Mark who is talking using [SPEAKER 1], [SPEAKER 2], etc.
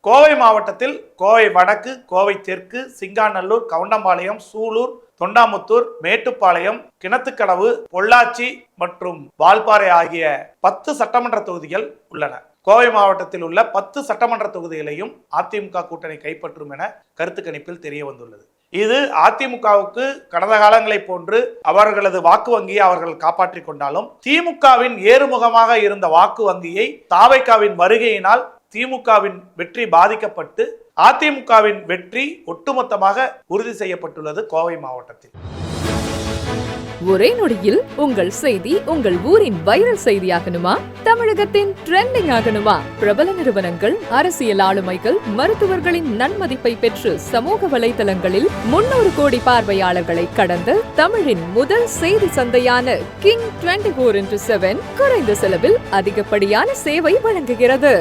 [SPEAKER 1] கோவை மாவட்டத்தில் கோவை வடக்கு, கோவை தெற்கு, சிங்காநல்லூர், கவுண்டம்பாளையம், சூலூர், தொண்டாமுத்தூர், மேட்டுப்பாளையம், கிணத்துக்கடவு, பொள்ளாச்சி மற்றும் வால்பாறை ஆகிய 10 சட்டமன்ற தொகுதிகள் உள்ளன. கோவை மாவட்டத்தில் உள்ள 10 சட்டமன்ற தொகுதிகளையும் அதிமுக கூட்டணி கைப்பற்றும் என கருத்து கணிப்பில் தெரிய வந்துள்ளது. இது அதிமுகவுக்கு கடந்த காலங்களை போன்று அவர்களது வாக்கு வங்கியை அவர்கள் காப்பாற்றிக் கொண்டாலும் திமுகவின் ஏறுமுகமாக இருந்த வாக்கு வங்கியை தாவைக்காவின் வருகையினால் திமுகவின் வெற்றி பாதிக்கப்பட்டு அதிமுகவின் வெற்றி ஒட்டுமொத்தமாக உறுதி செய்யப்பட்டுள்ளது கோவை மாவட்டத்தில்.
[SPEAKER 2] ஒரே நொடியில் உங்கள் செய்தி உங்கள் ஊரின் வைரல் செய்தியாகணுமா? தமிழகத்தின் ட்ரெண்டிங் ஆகணுமா? பிரபல நிறுவனங்கள், அரசியல் ஆளுமைகள், மருத்துவர்களின் நன்மதிப்பை பெற்று சமூக வலைதளங்களில் 300 கோடி பார்வையாளர்களை கடந்த தமிழின் முதல் செய்தி சந்தையான கிங் 24x7 குறைந்த செலவில் அதிகப்படியான சேவை வழங்குகிறது.